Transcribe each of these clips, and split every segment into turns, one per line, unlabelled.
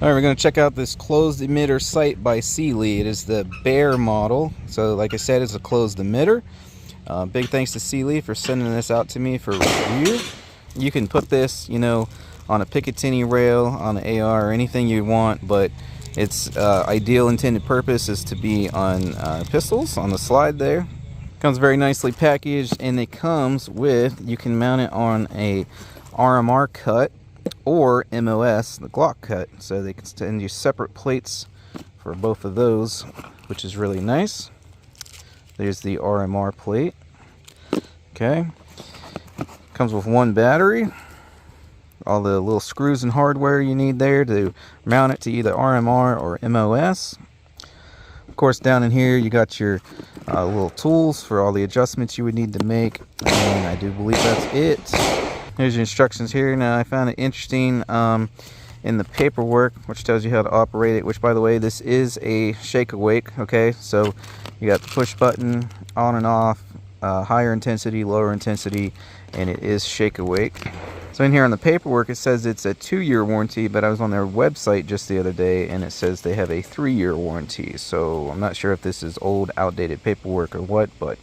Alright, we're going to check out this closed emitter sight by Cyelee. It is the Bear model. So like I said, it's a closed emitter. Big thanks to Cyelee for sending this out to me for review. You can put this, you know, on a Picatinny rail, on an AR, or anything you want, but its ideal intended purpose is to be on pistols, on the slide there. Comes very nicely packaged, and it comes with, you can mount it on a RMR cut or MOS, the Glock cut, so they can send you separate plates for both of those, which is really nice. There's the RMR plate. Okay, comes with one battery, all the little screws and hardware you need there to mount it to either RMR or MOS. Of course, down in here you got your little tools for all the adjustments you would need to make, and I do believe that's it. Here's your instructions here. Now, I found it interesting in the paperwork, which tells you how to operate it, which, by the way, this is a shake awake. Okay, so you got the push button on and off, higher intensity, lower intensity, and it is shake awake. So in here on the paperwork, it says it's a 2-year warranty, but I was on their website just the other day and it says they have a 3-year warranty. So I'm not sure if this is old, outdated paperwork or what, but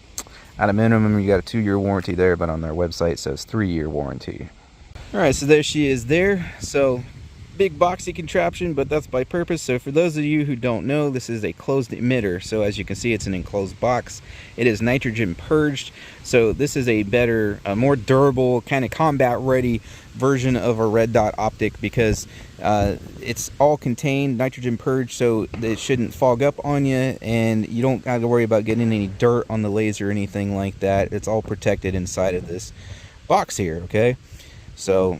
at a minimum, you got a 2-year warranty there, but on their website it says 3-year warranty. Alright, so there she is there. So, big boxy contraption, but that's by purpose. So for those of you who don't know, this is a closed emitter. So as you can see, it's an enclosed box. It is nitrogen purged. So this is a better, more durable, kind of combat ready version of a red dot optic, because it's all contained, nitrogen purged, so it shouldn't fog up on you, and you don't have to worry about getting any dirt on the laser or anything like that. It's all protected inside of this box here. Okay, so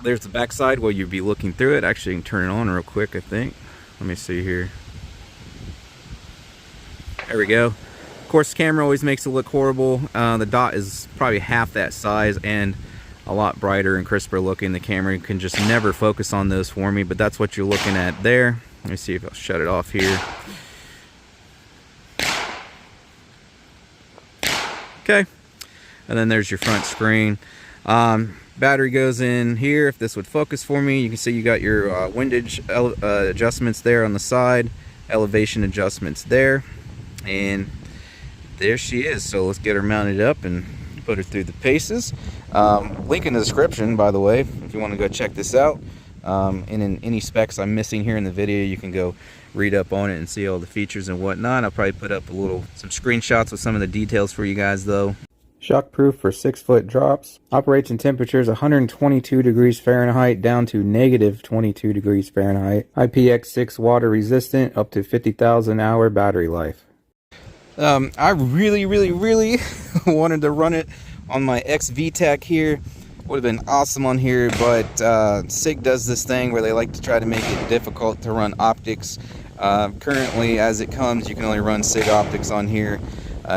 there's the back side where you'd be looking through it. Actually, you can turn it on real quick, I think. Let me see here. There we go. Of course, the camera always makes it look horrible. The dot is probably half that size and a lot brighter and crisper looking. The camera can just never focus on those for me, but that's what you're looking at there. Let me see if I'll shut it off here. Okay, and then there's your front screen. Battery goes in here. If this would focus for me, you can see you got your windage adjustments there on the side, elevation adjustments there, and there she is. So let's get her mounted up and put her through the paces. Link in the description, by the way, if you want to go check this out. And in any specs I'm missing here in the video, you can go read up on it and see all the features and whatnot. I'll probably put up some screenshots with some of the details for you guys though. Shockproof for 6-foot drops. Operates in temperatures 122 degrees Fahrenheit down to negative 22 degrees Fahrenheit. IPX6 water resistant, up to 50,000 hour battery life. I really wanted to run it on my XVTAC here. Would have been awesome on here, but SIG does this thing where they like to try to make it difficult to run optics. Currently, as it comes, you can only run SIG optics on here.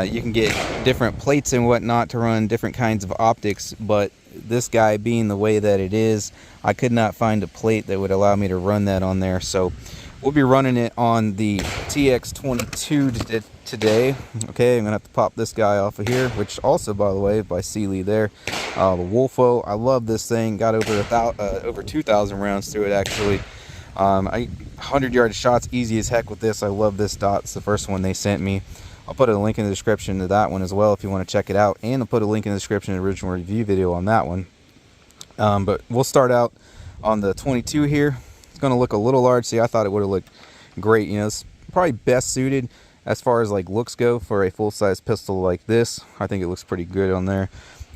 You can get different plates and whatnot to run different kinds of optics, but this guy being the way that it is, I could not find a plate that would allow me to run that on there. So we'll be running it on the TX22 today. Okay, I'm gonna have to pop this guy off of here, which also, by the way, by Cyelee there. The Wolfo, I love this thing. Got over 2,000 rounds through it actually. 100-yard shots, easy as heck with this. I love this dot. It's the first one they sent me. I'll put a link in the description to that one as well if you want to check it out, and I'll put a link in the description to the original review video on that one. But we'll start out on the 22 here. It's going to look a little large. See, I thought it would have looked great. You know, it's probably best suited as far as like looks go for a full-size pistol like this. I think it looks pretty good on there.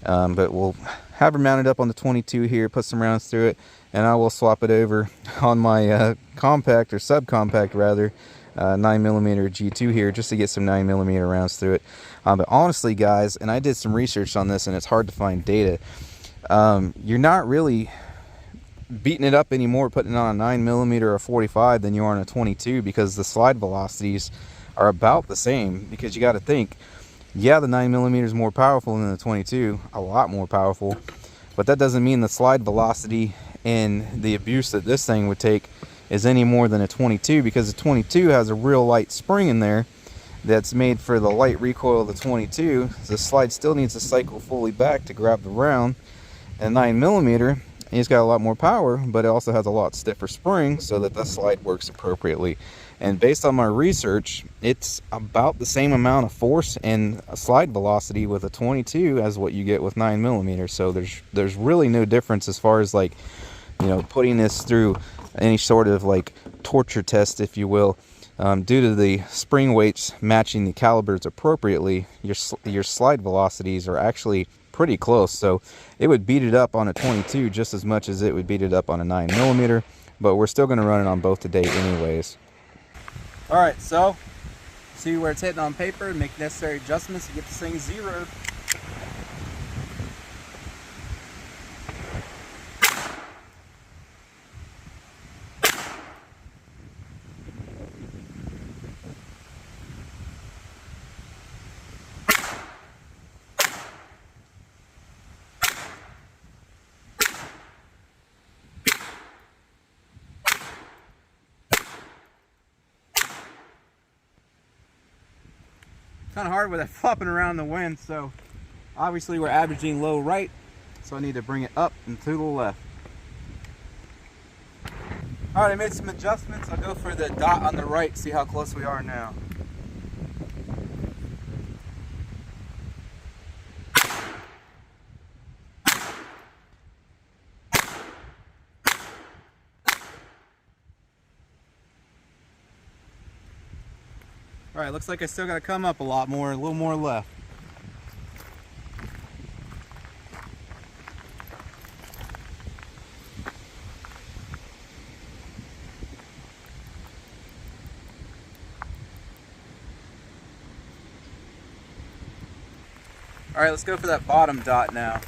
But we'll have her mounted up on the 22 here, put some rounds through it, and I will swap it over on my compact, or subcompact rather, 9mm G2 here, just to get some 9mm rounds through it. But honestly, guys, and I did some research on this, and it's hard to find data. You're not really beating it up anymore putting it on a 9mm or a 45 than you are on a 22, because the slide velocities are about the same. Because you got to think, yeah, the 9mm is more powerful than the 22, a lot more powerful, but that doesn't mean the slide velocity and the abuse that this thing would take is any more than a 22, because the 22 has a real light spring in there that's made for the light recoil of the 22. The slide still needs to cycle fully back to grab the round. And 9mm, It's got a lot more power, but it also has a lot stiffer spring so that the slide works appropriately. And based on my research, it's about the same amount of force and slide velocity with a 22 as what you get with 9mm. So there's really no difference as far as, like, you know, putting this through any sort of like torture test, if you will. Due to the spring weights matching the calibers appropriately, your slide velocities are actually pretty close. So it would beat it up on a 22 just as much as it would beat it up on a 9mm, but we're still going to run it on both today anyways. All right, so see where it's hitting on paper and make necessary adjustments to get this thing zeroed. Kind of hard with it flopping around the wind, so obviously we're averaging low right, so I need to bring it up and to the left. All right, I made some adjustments. I'll go for the dot on the right, see how close we are now. All right, looks like I still got to come up a lot more, a little more left. All right, let's go for that bottom dot now.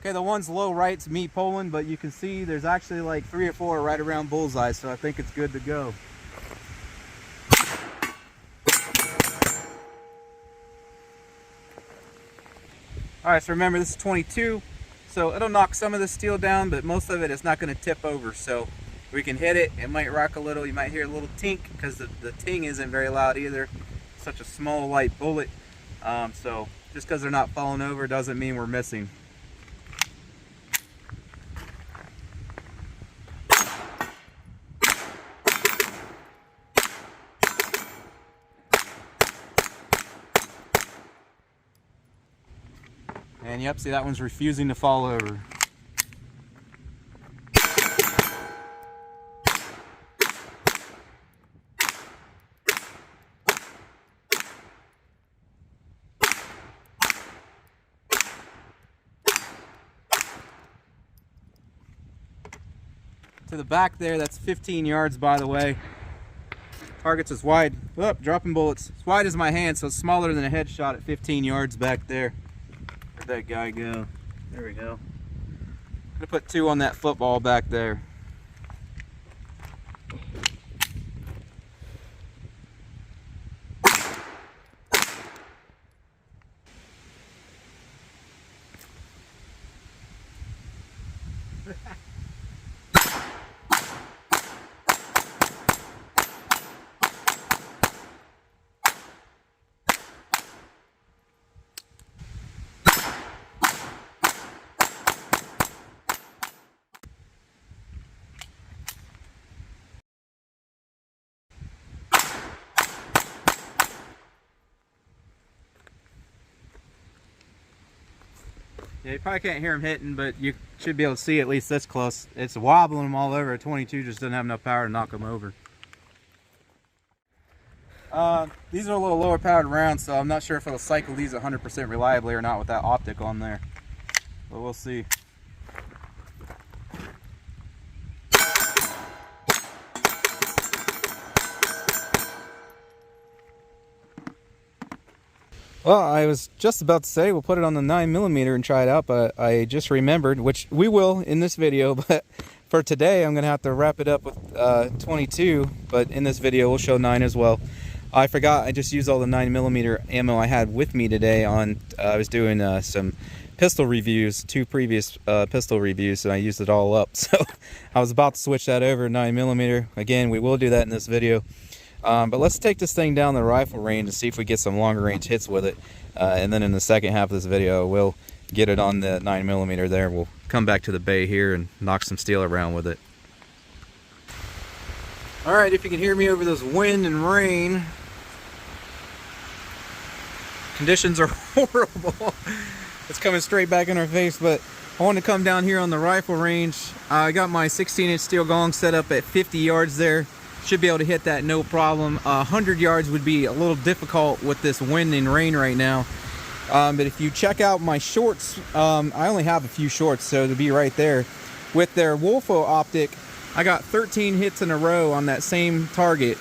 Okay, the one's low right's me pulling, but you can see there's actually like 3 or 4 right around bullseye, so I think it's good to go. All right, so remember this is 22, so it'll knock some of the steel down, but most of it is not going to tip over. So we can hit it, it might rock a little, you might hear a little tink because the ting isn't very loud either. Such a small light bullet, so just because they're not falling over doesn't mean we're missing. And yep, see, that one's refusing to fall over. To the back there, that's 15 yards, by the way. Target's as wide, oh, dropping bullets, as wide as my hand, so it's smaller than a headshot at 15 yards back there. Where'd that guy go? There we go. I'm gonna put 2 on that football back there. Yeah, you probably can't hear him hitting, but you should be able to see at least this close. It's wobbling them all over. A 22 just doesn't have enough power to knock them over. These are a little lower powered rounds, so I'm not sure if it'll cycle these 100% reliably or not with that optic on there. But we'll see. Well, I was just about to say we'll put it on the 9mm and try it out, but I just remembered, which we will in this video, but for today I'm going to have to wrap it up with 22, but in this video we'll show 9 as well. I forgot, I just used all the 9mm ammo I had with me today on, I was doing some pistol reviews, 2 previous pistol reviews, and I used it all up. So I was about to switch that over to 9mm. Again, we will do that in this video. But let's take this thing down the rifle range and see if we get some longer range hits with it. And then in the second half of this video, we'll get it on the 9mm there. We'll come back to the bay here and knock some steel around with it. Alright, if you can hear me over this wind and rain, conditions are horrible. It's coming straight back in our face, but I wanted to come down here on the rifle range. I got my 16-inch steel gong set up at 50 yards there. Should be able to hit that no problem. 100 yards would be a little difficult with this wind and rain right now. But if you check out my shorts, I only have a few shorts, so to be right there. With their Wolfo optic, I got 13 hits in a row on that same target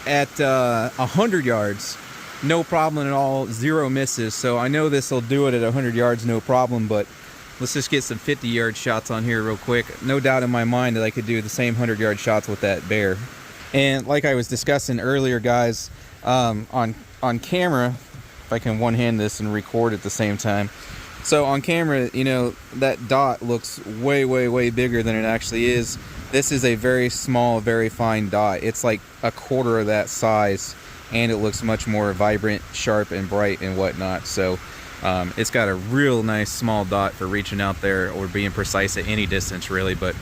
at 100 yards. No problem at all, 0 misses. So I know this will do it at 100 yards, no problem, but let's just get some 50-yard shots on here real quick. No doubt in my mind that I could do the same 100-yard shots with that bear. And like I was discussing earlier, guys, on camera, if I can one-hand this and record at the same time. So on camera, you know, that dot looks way, way, way bigger than it actually is. This is a very small, very fine dot. It's like a quarter of that size, and it looks much more vibrant, sharp, and bright and whatnot. So it's got a real nice small dot for reaching out there or being precise at any distance, really. But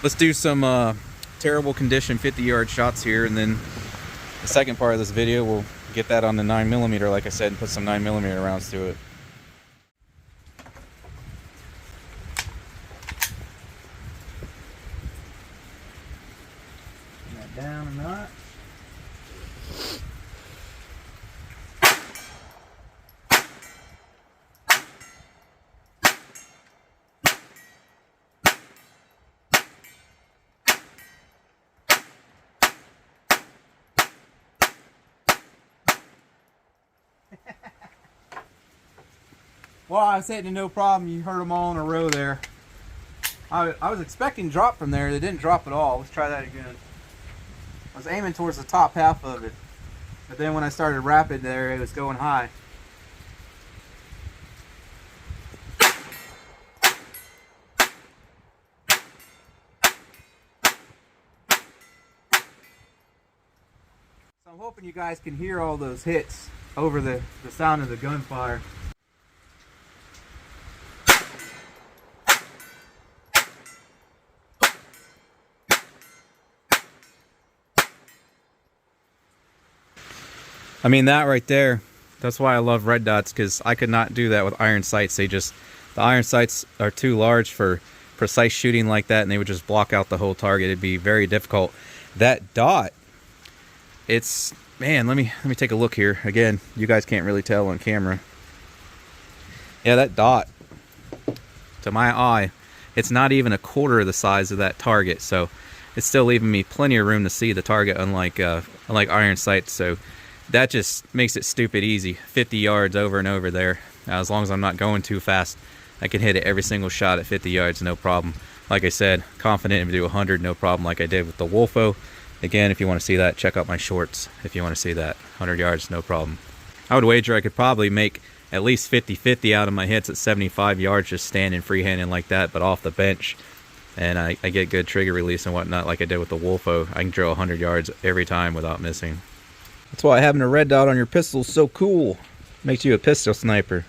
let's do some terrible condition 50-yard shots here, and then the second part of this video we'll get that on the 9mm, like I said, and put some 9mm rounds to it. That down a notch. Well, I was hitting no problem. You heard them all in a row there. I was expecting drop from there. They didn't drop at all. Let's try that again. I was aiming towards the top half of it, but then when I started rapid there, it was going high. So I'm hoping you guys can hear all those hits over the sound of the gunfire. I mean, that right there, that's why I love red dots, because I could not do that with iron sights. The iron sights are too large for precise shooting like that, and they would just block out the whole target. It'd be very difficult. That dot, it's, man, let me take a look here. Again, you guys can't really tell on camera. Yeah, that dot, to my eye, it's not even a quarter of the size of that target, so it's still leaving me plenty of room to see the target, unlike iron sights. So that just makes it stupid easy. 50 yards over and over there. As long as I'm not going too fast, I can hit it every single shot at 50 yards, no problem. Like I said, confident to do 100, no problem, like I did with the Wolfo. Again, if you want to see that, check out my shorts. If you want to see that, 100 yards, no problem. I would wager I could probably make at least 50-50 out of my hits at 75 yards just standing freehanding like that, but off the bench. And I get good trigger release and whatnot like I did with the Wolfo. I can drill 100 yards every time without missing. That's why having a red dot on your pistol is so cool. Makes you a pistol sniper.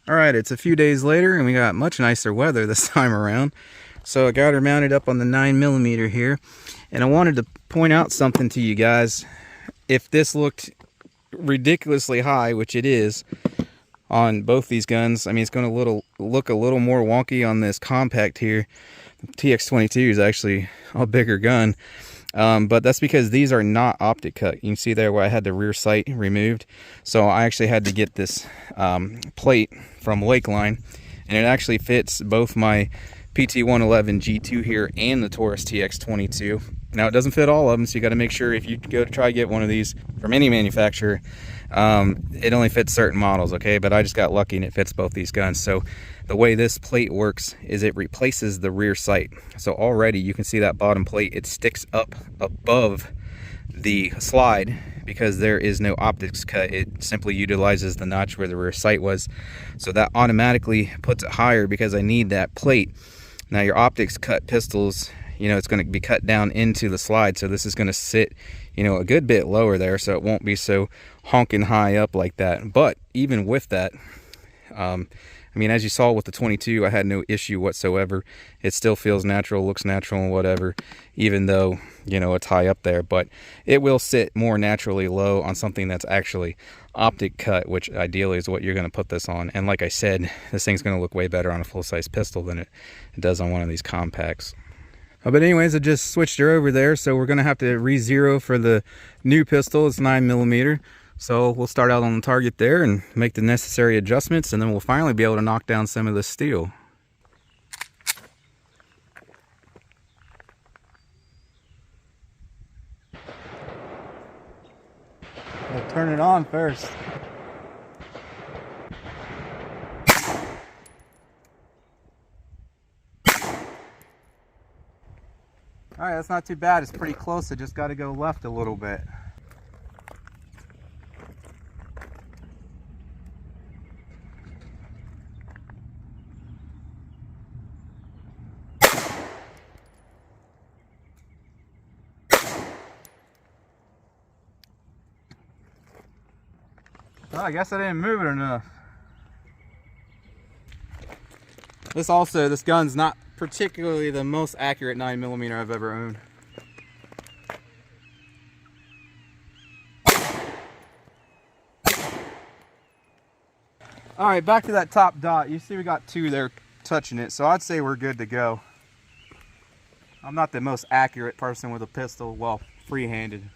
Alright, it's a few days later and we got much nicer weather this time around. So I got her mounted up on the 9mm here, and I wanted to point out something to you guys. If this looked ridiculously high, which it is, on both these guns. I mean, it's going to look a little more wonky on this compact here. The TX22 is actually a bigger gun, but that's because these are not optic cut. You can see there where I had the rear sight removed, so I actually had to get this plate from Lakeline, and it actually fits both my PT111 G2 here and the Taurus TX22. Now, it doesn't fit all of them, so you got to make sure if you go to try to get one of these from any manufacturer, it only fits certain models, okay? But I just got lucky and it fits both these guns. So the way this plate works is it replaces the rear sight. So already you can see that bottom plate, it sticks up above the slide because there is no optics cut. It simply utilizes the notch where the rear sight was. So that automatically puts it higher because I need that plate. Now, your optics cut pistols, you know, it's going to be cut down into the slide, so this is going to sit, you know, a good bit lower there, so it won't be so honking high up like that. But even with that, I mean, as you saw with the 22, I had no issue whatsoever. It still feels natural, looks natural and whatever, even though, you know, it's high up there. But it will sit more naturally low on something that's actually optic cut, which ideally is what you're going to put this on. And like I said, this thing's going to look way better on a full-size pistol than it does on one of these compacts. But anyways, I just switched her over there, so we're going to have to re-zero for the new pistol. It's 9mm. So we'll start out on the target there and make the necessary adjustments, and then we'll finally be able to knock down some of the steel. We'll turn it on first. Alright, that's not too bad. It's pretty close. I just got to go left a little bit. Well, I guess I didn't move it enough. This gun's not particularly the most accurate 9mm I've ever owned. Alright, back to that top dot. You see we got two there touching it, so I'd say we're good to go. I'm not the most accurate person with a pistol, well, free-handed.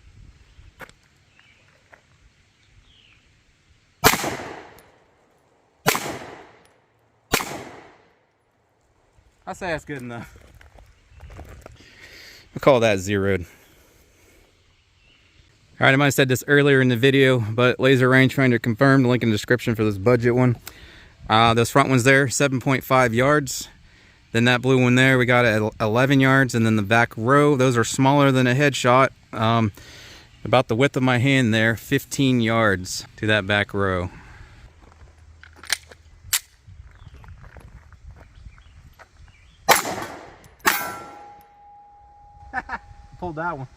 I say that's good enough. We'll call that zeroed. Alright, I might have said this earlier in the video, but laser rangefinder confirmed. Link in the description for this budget one. Those front ones there, 7.5 yards. Then that blue one there, we got it at 11 yards. And then the back row, those are smaller than a headshot. About the width of my hand there, 15 yards to that back row. Pulled that one.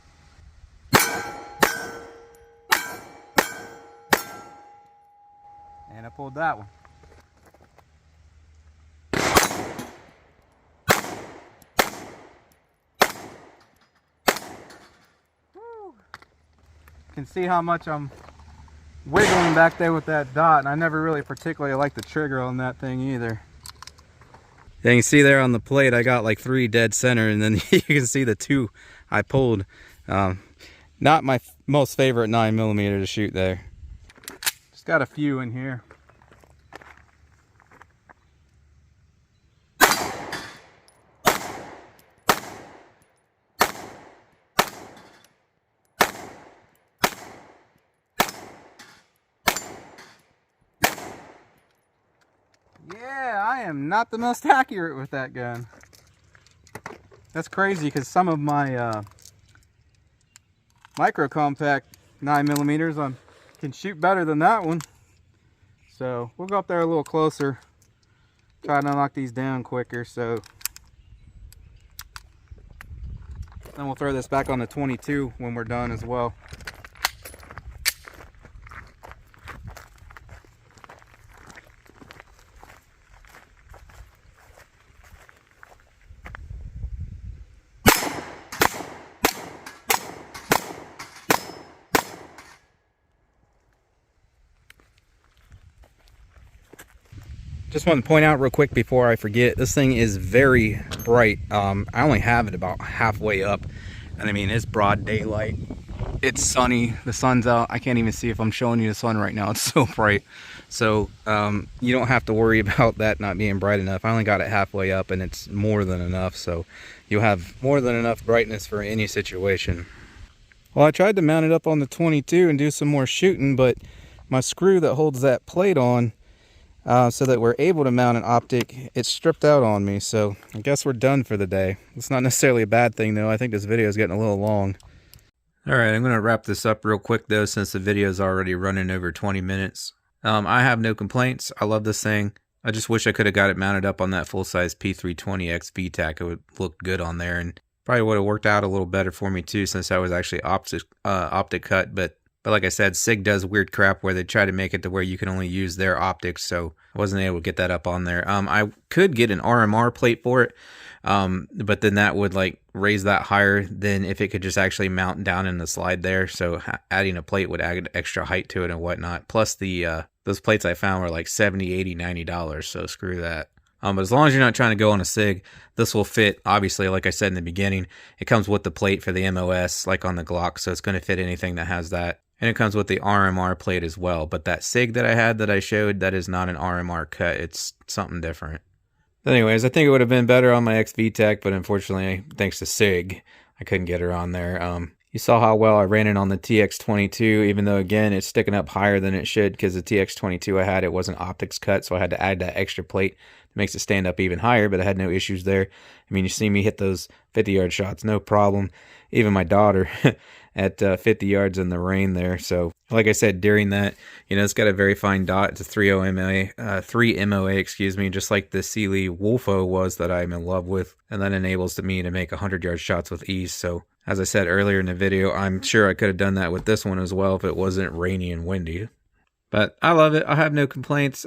And I pulled that one. Woo. You can see how much I'm wiggling back there with that dot, and I never really particularly liked the trigger on that thing either. Yeah, you can see there on the plate I got like 3 dead center, and then you can see the 2 I pulled. Not my most favorite 9mm to shoot there. Just got a few in here. Yeah, I am not the most accurate with that gun. That's crazy because some of my micro compact 9mm can shoot better than that one. So we'll go up there a little closer, try to knock these down quicker. So then we'll throw this back on the 22 when we're done as well. Just want to point out real quick before I forget, this thing is very bright. I only have it about halfway up, and I mean, it's broad daylight. It's sunny, the sun's out. I can't even see if I'm showing you the sun right now. It's so bright. So you don't have to worry about that not being bright enough. I only got it halfway up, and it's more than enough. So you'll have more than enough brightness for any situation. Well, I tried to mount it up on the 22 and do some more shooting, but my screw that holds that plate on so that we're able to mount an optic, it's stripped out on me. So I guess we're done for the day. It's not necessarily a bad thing though. I think this video is getting a little long. Alright, I'm going to wrap this up real quick though, since the video is already running over 20 minutes. I have no complaints. I love this thing. I just wish I could have got it mounted up on that full-size P320X VTAC. It would look good on there, and probably would have worked out a little better for me too, since I was actually optic cut. But like I said, SIG does weird crap where they try to make it to where you can only use their optics, so I wasn't able to get that up on there. I could get an RMR plate for it, but then that would like raise that higher than if it could just actually mount down in the slide there. So adding a plate would add extra height to it and whatnot. Plus the those plates I found were like $70, $80, $90, so screw that. But as long as you're not trying to go on a SIG, this will fit. Obviously, like I said in the beginning, it comes with the plate for the MOS, like on the Glock, so it's going to fit anything that has that. And it comes with the RMR plate as well. But that SIG that I had that I showed, that is not an RMR cut. It's something different. Anyways, I think it would have been better on my XVTech, but unfortunately, thanks to SIG, I couldn't get her on there. You saw how well I ran it on the TX22, even though, again, it's sticking up higher than it should, because the TX22 I had, it wasn't optics cut, so I had to add that extra plate. It makes it stand up even higher, but I had no issues there. I mean, you see me hit those 50-yard shots, no problem. Even my daughter at 50 yards in the rain there. So, like I said, during that, you know, it's got a very fine dot. It's a 3 MOA, excuse me, just like the Cyelee Wolfo was that I'm in love with, and that enables me to make 100-yard shots with ease. So, as I said earlier in the video, I'm sure I could have done that with this one as well if it wasn't rainy and windy. But I love it. I have no complaints.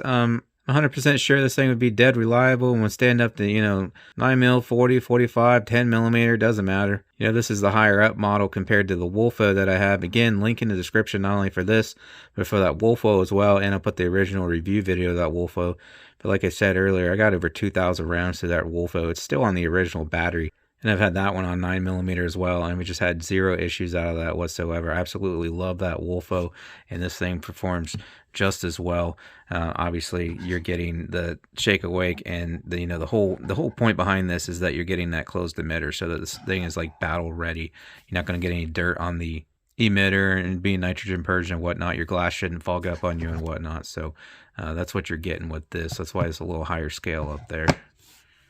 100% sure this thing would be dead reliable and would stand up to, you know, 9mm, 40, 45, 10mm, doesn't matter. You know, this is the higher up model compared to the Wolfo that I have. Again, link in the description not only for this, but for that Wolfo as well. And I'll put the original review video of that Wolfo. But like I said earlier, I got over 2,000 rounds to that Wolfo. It's still on the original battery. And I've had that one on 9mm as well, and we just had zero issues out of that whatsoever. I absolutely love that Wolfo, and this thing performs just as well. Obviously, you're getting the shake awake, and the whole point behind this is that you're getting that closed emitter, so that this thing is like battle ready. You're not going to get any dirt on the emitter and being nitrogen purged and whatnot. Your glass shouldn't fog up on you and whatnot. So that's what you're getting with this. That's why it's a little higher scale up there.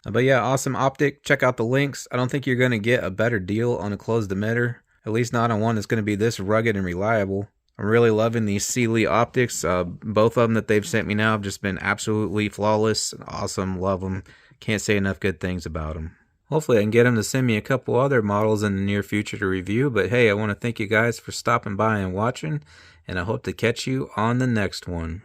But yeah, awesome optic. Check out the links. I don't think you're going to get a better deal on a closed emitter, at least not on one that's going to be this rugged and reliable. I'm really loving these Cyelee optics. Both of them that they've sent me now have just been absolutely flawless. Awesome. Love them. Can't say enough good things about them. Hopefully I can get them to send me a couple other models in the near future to review. But hey, I want to thank you guys for stopping by and watching, and I hope to catch you on the next one.